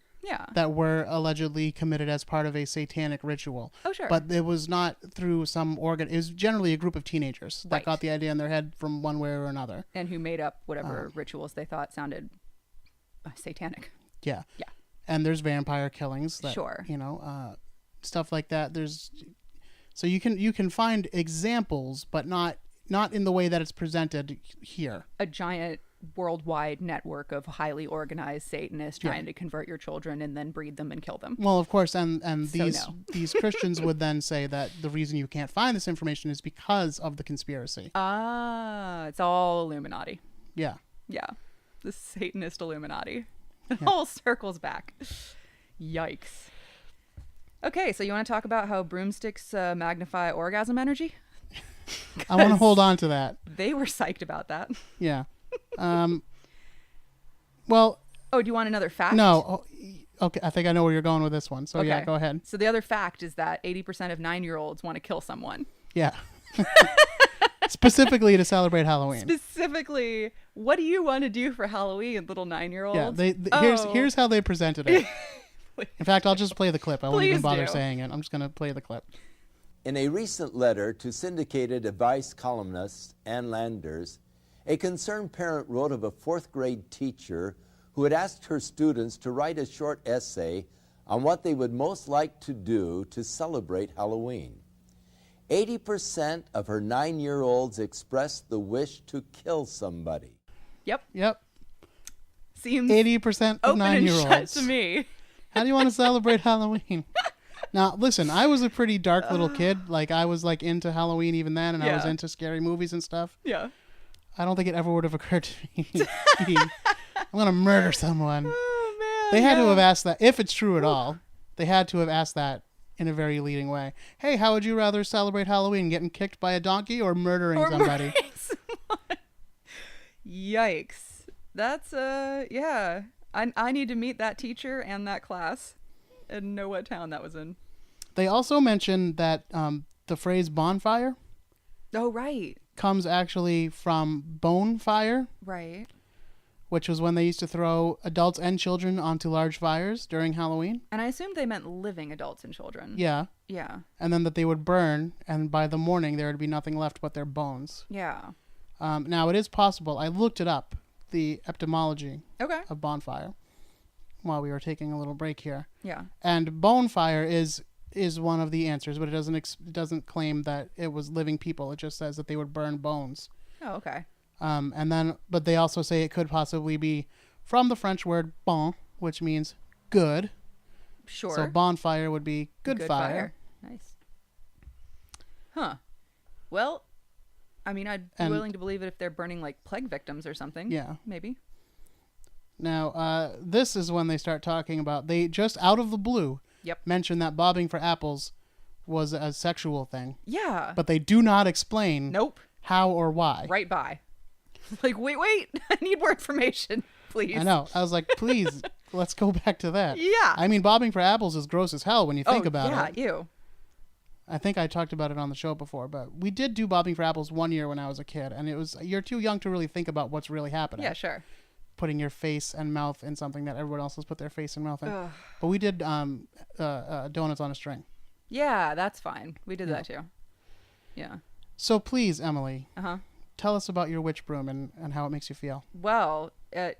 that were allegedly committed as part of a satanic ritual. Oh, sure. But it was not through some organ. It was generally a group of teenagers that got the idea in their head from one way or another. And who made up whatever rituals they thought sounded satanic. Yeah. Yeah. And there's vampire killings. That, stuff like that. So you can find examples, but not in the way that it's presented here. A giant worldwide network of highly organized Satanists trying to convert your children and then breed them and kill them. Well, of course, and these Christians would then say that the reason you can't find this information is because of the conspiracy. It's all Illuminati. Yeah. Yeah. The Satanist Illuminati. It all circles back. Yikes. Okay, so you want to talk about how broomsticks magnify orgasm energy? I want to hold on to that. They were psyched about that. Yeah. Well. Oh, do you want another fact? No. Okay, I think I know where you're going with this one. So yeah, go ahead. So the other fact is that 80% of 9-year-olds want to kill someone. Yeah. Specifically to celebrate Halloween. Specifically, what do you want to do for Halloween, little 9-year-old? Yeah, here's how they presented it. In fact, I'll just play the clip. I won't even bother saying it. I'm just going to play the clip. In a recent letter to syndicated advice columnist Ann Landers, a concerned parent wrote of a 4th grade teacher who had asked her students to write a short essay on what they would most like to do to celebrate Halloween. 80% of her 9-year-olds expressed the wish to kill somebody. Yep. Seems 80% of 9-year-olds. To me. How do you want to celebrate Halloween? Now, listen, I was a pretty dark little kid. Like, I was, like, into Halloween even then, and I was into scary movies and stuff. Yeah. I don't think it ever would have occurred to me. I'm going to murder someone. Oh, man. They had to have asked that, if it's true at all, they had to have asked that in a very leading way. Hey, how would you rather celebrate Halloween? Getting kicked by a donkey or murdering somebody? Murdering someone. Yikes. That's, yeah. I need to meet that teacher and that class and know what town that was in. They also mentioned that the phrase bonfire. Oh, right. Comes actually from bone fire. Right. Which was when they used to throw adults and children onto large fires during Halloween. And I assumed they meant living adults and children. Yeah. Yeah. And then that they would burn, and by the morning there would be nothing left but their bones. Yeah. Now, it is possible. I looked it up, the etymology of bonfire, while we were taking a little break here. Yeah. And bonfire is one of the answers, but it doesn't claim that it was living people. It just says that they would burn bones. Oh, okay. But they also say it could possibly be from the French word bon, which means good. Sure. So bonfire would be good fire. Nice. Huh. Well, I mean, I'd be willing to believe it if they're burning like plague victims or something. Yeah. Maybe. Now, this is when they start talking about, they just out of the blue mention that bobbing for apples was a sexual thing. Yeah. But they do not explain how or why. Right by. Like, wait, I need more information, please. I know. I was like, please, let's go back to that. Yeah. I mean, bobbing for apples is gross as hell when you think about it. Yeah, ew. I think I talked about it on the show before, but we did do bobbing for apples one year when I was a kid, and you're too young to really think about what's really happening. Yeah, sure. Putting your face and mouth in something that everyone else has put their face and mouth in. Ugh. But we did donuts on a string. Yeah, that's fine. We did that too. Yeah. So please, Emily. Tell us about your witch broom and how it makes you feel. Well, it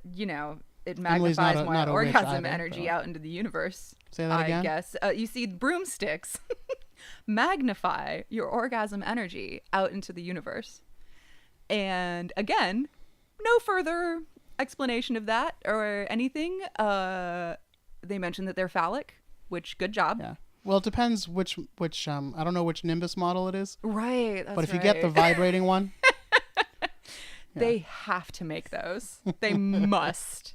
magnifies my orgasm energy out into the universe. Say that again? I guess. You see, broomsticks magnify your orgasm energy out into the universe. And again, no further explanation of that or anything. They mentioned that they're phallic, which good job. Yeah. Well, it depends which I don't know which Nimbus model it is. Right. But if you get the vibrating one. They have to make those. They must.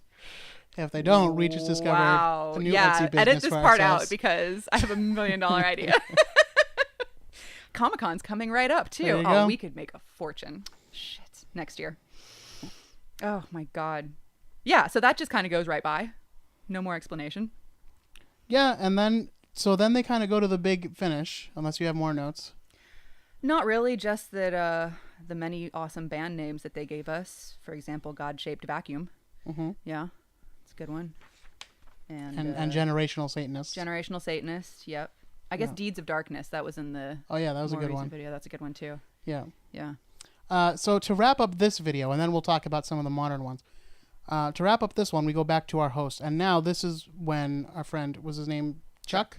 If they don't, we just discovered a new Etsy business edit this for part ourselves. out because I have $1 million idea. Comic-Con's coming right up too. Go. We could make a fortune. Shit. Next year. Oh my God. Yeah, so that just kind of goes right by. No more explanation. Yeah, and then they kind of go to the big finish, unless you have more notes. Not really, just that the many awesome band names that they gave us. For example, God-Shaped Vacuum. Mm-hmm. Yeah, it's a good one. And Generational Satanist. Generational Satanist, yep. I guess Deeds of Darkness, that was in the that was a good one. Video. That's a good one too. Yeah. Yeah. So to wrap up this video, and then we'll talk about some of the modern ones. To wrap up this one, we go back to our host. And now this is when our friend, was his name Chuck?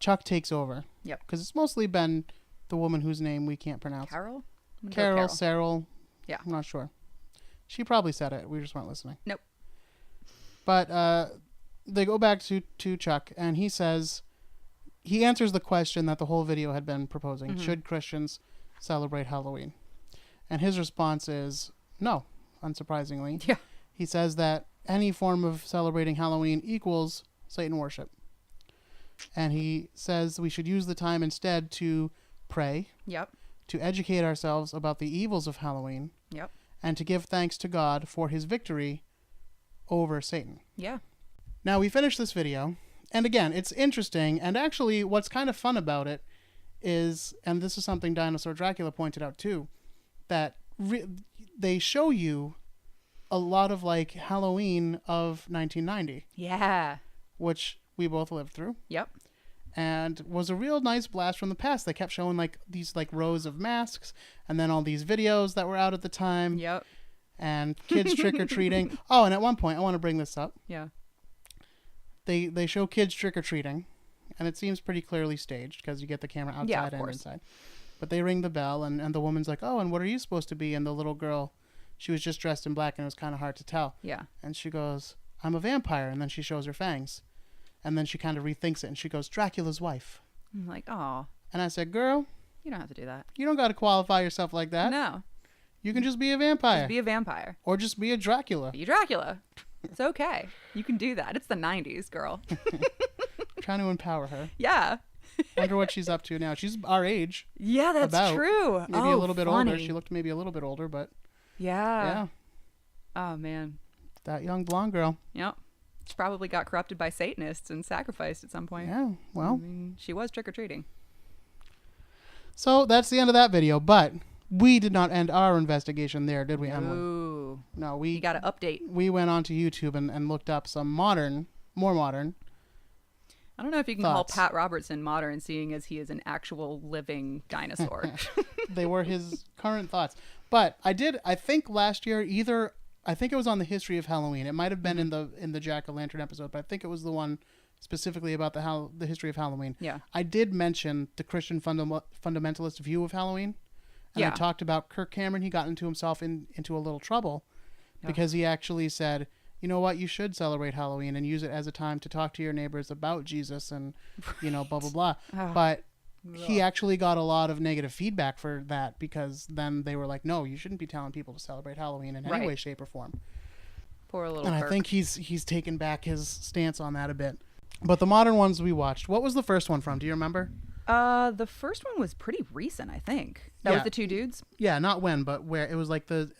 Chuck takes over. Yep. Because it's mostly been the woman whose name we can't pronounce. Carol, Cyril. Yeah. I'm not sure. She probably said it. We just weren't listening. Nope. But they go back to Chuck, and he says, he answers the question that the whole video had been proposing. Mm-hmm. Should Christians celebrate Halloween? And his response is no, unsurprisingly. Yeah. He says that any form of celebrating Halloween equals Satan worship. And he says we should use the time instead to pray. Yep. To educate ourselves about the evils of Halloween. Yep. And to give thanks to God for his victory over Satan. Yeah. Now we finished this video. And again, it's interesting. And actually, what's kind of fun about it is, and this is something Dinosaur Dracula pointed out too, that they show you a lot of like Halloween of 1990. Yeah. Which we both lived through. Yep. And was a real nice blast from the past. They kept showing like these like rows of masks and then all these videos that were out at the time. Yep. And kids trick-or-treating. Oh, and at one point, I want to bring this up. Yeah. They show kids trick-or-treating, and it seems pretty clearly staged because you get the camera outside and inside. But they ring the bell, and the woman's like, oh, and what are you supposed to be? And the little girl, she was just dressed in black, and it was kind of hard to tell. Yeah. And she goes, I'm a vampire. And then she shows her fangs. And then she kind of rethinks it, and she goes, Dracula's wife. I'm like, oh. And I said, girl, you don't have to do that. You don't got to qualify yourself like that. No. You can just be a vampire. Just be a vampire. Or just be a Dracula. Be Dracula. It's okay. You can do that. It's the 90s, girl. Trying to empower her. Yeah. Wonder what she's up to now. She's our age. Yeah, that's true. Maybe a little bit older. She looked maybe a little bit older, but... Yeah. Oh, man. That young blonde girl. Yep. She probably got corrupted by Satanists and sacrificed at some point. Yeah, well. I mean, she was trick-or-treating. So that's the end of that video, but we did not end our investigation there, did we, Emily? Ooh. No, You got to update. We went onto YouTube and looked up some more modern. I don't know if you can call Pat Robertson modern, seeing as he is an actual living dinosaur. They were his current thoughts. But I think last year, I think it was on the history of Halloween. It might have been in the Jack-o'-lantern episode, but I think it was the one specifically about the history of Halloween. Yeah. I did mention the Christian fundamentalist view of Halloween. And I talked about Kirk Cameron. He got into himself into a little trouble because he actually said, you know what, you should celebrate Halloween and use it as a time to talk to your neighbors about Jesus and, blah, blah, blah. But he actually got a lot of negative feedback for that because then they were like, no, you shouldn't be telling people to celebrate Halloween in any way, shape, or form. Poor little And Kirk. I think he's taken back his stance on that a bit. But the modern ones we watched, what was the first one from? Do you remember? The first one was pretty recent, I think. That was the two dudes? Yeah, not when, but where. It was like the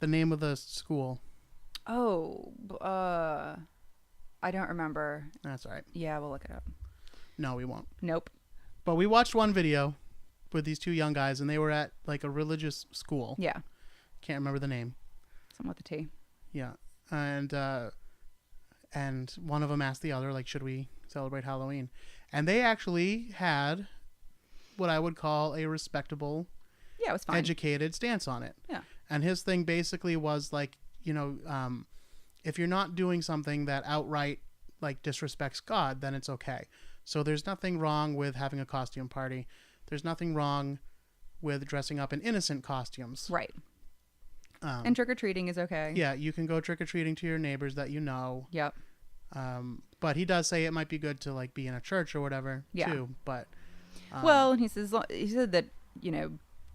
name of the school. Oh, I don't remember. That's all right. Yeah, we'll look it up. No, we won't. Nope. But we watched one video with these two young guys, and they were at like a religious school. Yeah. Can't remember the name. Something with the T. Yeah. And one of them asked the other, like, should we celebrate Halloween? And they actually had what I would call a respectable, it was fine, educated stance on it. Yeah. And his thing basically was like, if you're not doing something that outright like disrespects God, then it's okay. So there's nothing wrong with having a costume party. There's nothing wrong with dressing up in innocent costumes. Right. And trick-or-treating is okay. Yeah, you can go trick-or-treating to your neighbors that you know. Yep. But he does say it might be good to like be in a church or whatever too. But well, and he said that,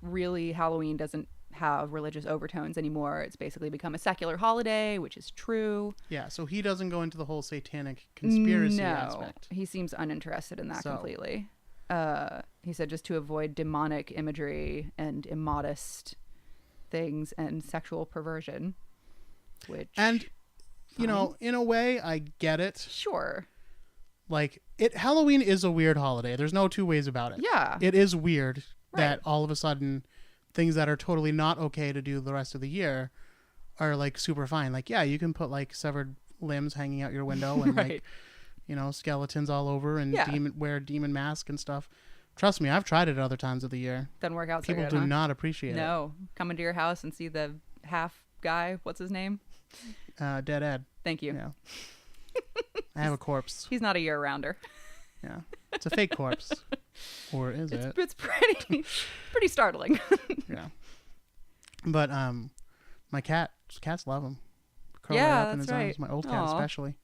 really Halloween doesn't have religious overtones anymore. It's basically become a secular holiday, which is true. Yeah, so he doesn't go into the whole satanic conspiracy aspect. He seems uninterested in that completely. He said just to avoid demonic imagery and immodest things and sexual perversion, which... And, in a way, I get it. Sure. Like, Halloween is a weird holiday. There's no two ways about it. Yeah. It is weird that all of a sudden things that are totally not okay to do the rest of the year are, like, super fine. Like, yeah, you can put, like, severed limbs hanging out your window and, like, skeletons all over and wear demon mask and stuff. Trust me, I've tried it other times of the year. Doesn't work out so People good, do not appreciate it. No. Come into your house and see the half guy. What's his name? Dead Ed. Thank you. Yeah. I have a corpse. He's not a year-rounder. Yeah. It's a fake corpse. Or is it? It's pretty startling. Yeah. But my cats love him. Curl yeah, right up in his arms. My old cat especially.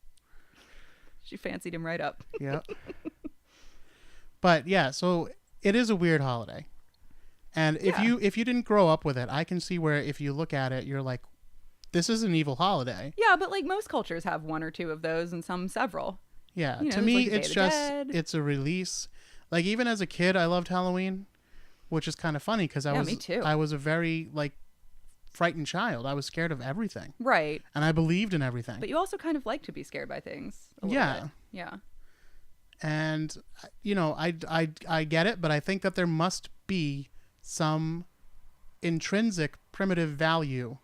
She fancied him right up. Yep. But yeah, so it is a weird holiday. And if you didn't grow up with it, I can see where if you look at it, you're like, this is an evil holiday. Yeah, but like most cultures have one or two of those and some several. Yeah, to me, it's just, it's a release. Like, even as a kid, I loved Halloween, which is kind of funny because me too. I was a very, like, frightened child. I was scared of everything. Right. And I believed in everything. But you also kind of like to be scared by things. A little bit. Yeah. And, you know, I get it, but I think that there must be some intrinsic primitive value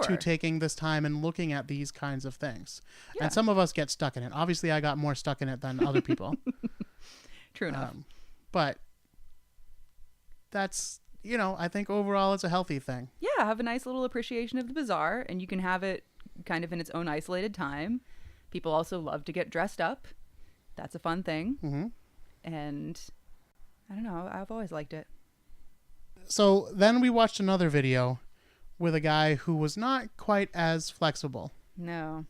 to taking this time and looking at these kinds of things. Yeah. And some of us get stuck in it. Obviously, I got more stuck in it than other people. True enough. But that's, you know, I think overall it's a healthy thing. Yeah, have a nice little appreciation of the bazaar, and you can have it kind of in its own isolated time. People also love to get dressed up. That's a fun thing. Mm-hmm. And I don't know, I've always liked it. So then we watched another video with a guy who was not quite as flexible. No.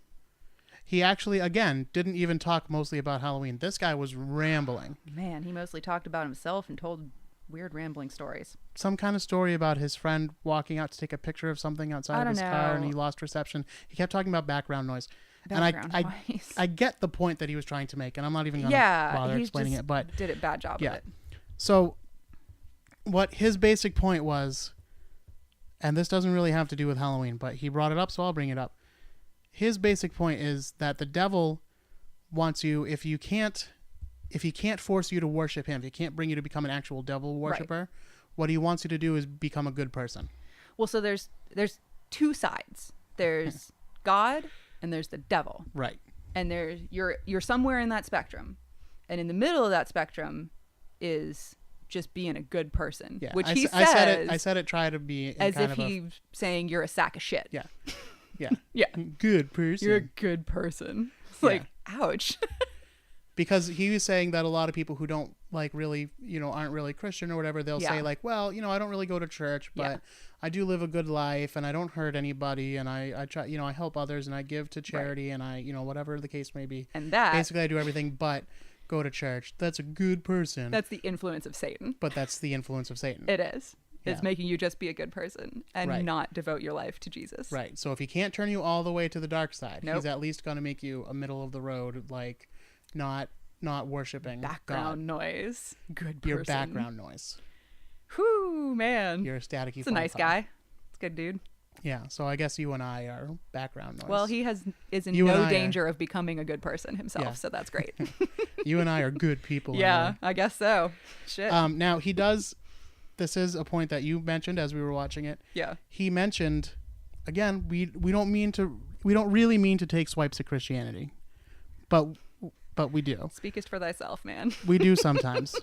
He actually, again, didn't even talk mostly about Halloween. This guy was rambling. Man, he mostly talked about himself and told weird rambling stories. Some kind of story about his friend walking out to take a picture of something outside of his car and he lost reception. He kept talking about background noise. I get the point that he was trying to make, and I'm not even going to bother explaining it. But did a bad job of it. So what his basic point was, and this doesn't really have to do with Halloween, but he brought it up, so I'll bring it up. His basic point is that the devil wants you, if he can't force you to worship him, if he can't bring you to become an actual devil worshiper, what he wants you to do is become a good person. Well, so there's two sides. There's God and there's the devil. Right. And you're somewhere in that spectrum. And in the middle of that spectrum is just being a good person. Yeah. Which I said it try to be as if he's saying you're a sack of shit. Yeah. Yeah. Yeah. Good person. You're a good person. It's like, ouch. Because he was saying that a lot of people who don't aren't really Christian or whatever, they'll say like, well, I don't really go to church, but I do live a good life and I don't hurt anybody and I try, I help others and I give to charity and I, whatever the case may be. And that basically I do everything but go to church. That's a good person. That's the influence of Satan. But that's the influence of Satan. It is. It's making you just be a good person and not devote your life to Jesus. Right. So if he can't turn you all the way to the dark side, he's at least going to make you a middle of the road, like not worshiping background God. Noise. Good person. Your background noise. Whew, man. You're a staticky. He's a nice guy. It's a good dude. Yeah. So I guess you and I are background noise. Well, he is in no danger of becoming a good person himself, so that's great. You and I are good people. Yeah, I guess so. Shit. Now he does. This is a point that you mentioned as we were watching it. Yeah. He mentioned, again, we don't really mean to take swipes at Christianity, but we do. Speakest for thyself, man. We do sometimes.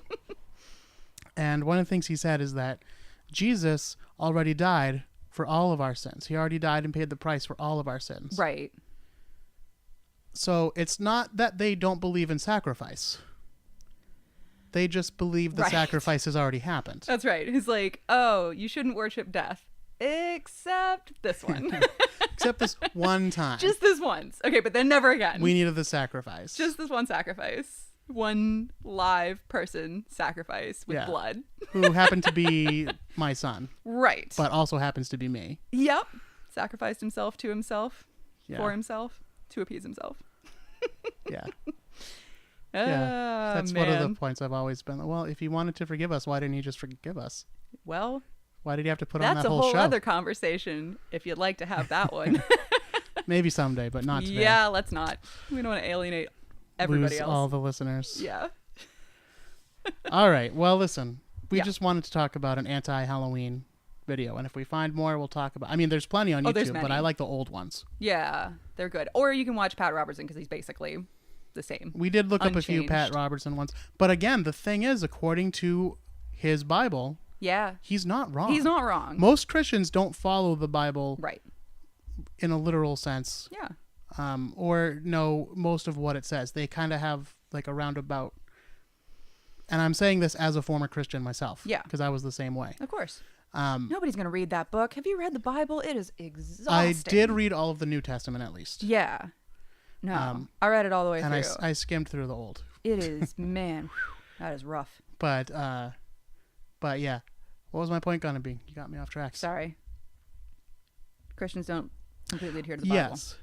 And one of the things he said is that Jesus already died for all of our sins. He already died and paid the price for all of our sins. Right. So it's not that they don't believe in sacrifice. They just believe the sacrifice has already happened. That's right. He's like, oh, you shouldn't worship death. Except this one. Except this one time. Just this once. Okay, but then never again. We needed the sacrifice. Just this one sacrifice. One live person sacrifice with blood. Who happened to be my son. Right. But also happens to be me. Yep. Sacrificed himself to himself. For himself. To appease himself. Yeah. Yeah, that's one of the points I've always been. Well, if he wanted to forgive us, why didn't he just forgive us? Well, why did he have to put on that whole show? That's a whole other conversation if you'd like to have that one. Maybe someday, but not today. Yeah, let's not. We don't want to alienate everybody Lose else. all the listeners. Yeah. All right. Well, listen, we just wanted to talk about an anti-Halloween video, and if we find more, we'll talk about. I mean, there's plenty on YouTube, but I like the old ones. Yeah, they're good. Or you can watch Pat Robertson because he's basically the same. We did look up a few Pat Robertson ones, but again, the thing is, according to his Bible, he's not wrong. He's not wrong. Most Christians don't follow the Bible in a literal sense, or know most of what it says. They kind of have like a roundabout. And I'm saying this as a former Christian myself, because I was the same way. Of course. Nobody's going to read that book. Have you read the Bible? It is exhausting. I did read all of the New Testament at least. Yeah. No, I read it all the way through. And I skimmed through the old. It is, man, that is rough. But yeah, what was my point going to be? You got me off track. Sorry. Christians don't completely adhere to the Bible. Yes.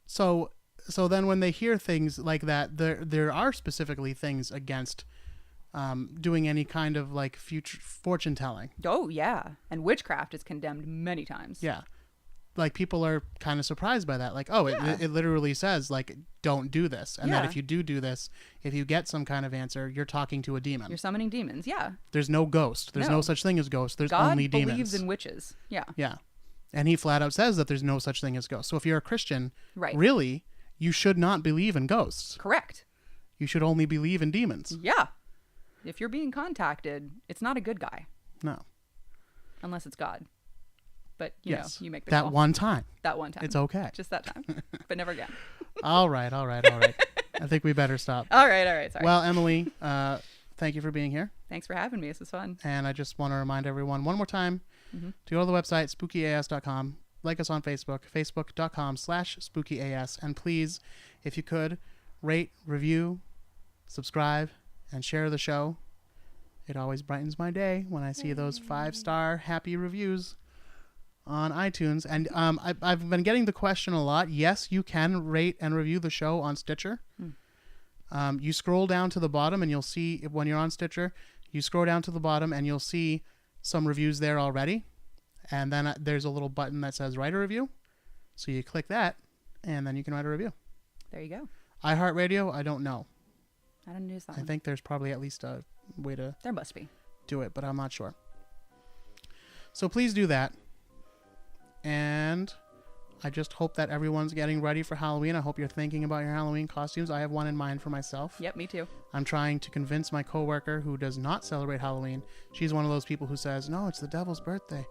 So then when they hear things like that, there are specifically things against doing any kind of like future fortune telling. Oh yeah, and witchcraft is condemned many times. Yeah. like people are kind of surprised by that. Like, oh, it literally says like, don't do this. And that if you do this, if you get some kind of answer, you're talking to a demon. You're summoning demons. Yeah. There's no ghost. There's no such thing as ghosts. There's only demons. God believes in witches. Yeah. Yeah. And he flat out says that there's no such thing as ghosts. So if you're a Christian, right, really, you should not believe in ghosts. Correct. You should only believe in demons. Yeah. If you're being contacted, it's not a good guy. No. Unless it's God. But, you know, you make the that call. one time. That one time. It's okay. Just that time. But never again. All right. I think we better stop. All right. Sorry. Well, Emily, thank you for being here. Thanks for having me. This was fun. And I just want to remind everyone one more time to go to the website, spookyas.com. Like us on Facebook, facebook.com/spookyas. And please, if you could, rate, review, subscribe, and share the show. It always brightens my day when I see those 5-star happy reviews on iTunes. And I've been getting the question a lot. Yes, you can rate and review the show on Stitcher. You scroll down to the bottom and you'll see, when you're on Stitcher, you scroll down to the bottom and you'll see some reviews there already. And then there's a little button that says write a review. So you click that and then you can write a review. There you go. iHeartRadio, I don't know. I don't use that I think there's probably at least a way to there must be do it, but I'm not sure. So please do that. And I just hope that everyone's getting ready for Halloween. I hope you're thinking about your Halloween costumes. I have one in mind for myself. Yep, me too. I'm trying to convince my coworker who does not celebrate Halloween. She's one of those people who says, no, it's the devil's birthday.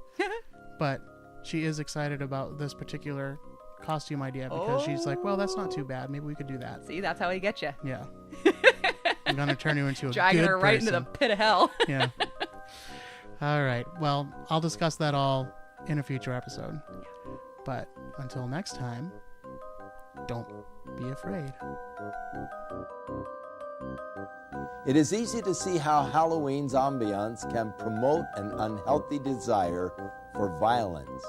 But she is excited about this particular costume idea because she's like, well, that's not too bad. Maybe we could do that. See, that's how he gets you. Yeah. I'm going to turn you into a dragging good her right person. into the pit of hell. Yeah. All right. Well, I'll discuss that all in a future episode. But until next time, don't be afraid. It is easy to see how Halloween's ambiance can promote an unhealthy desire for violence.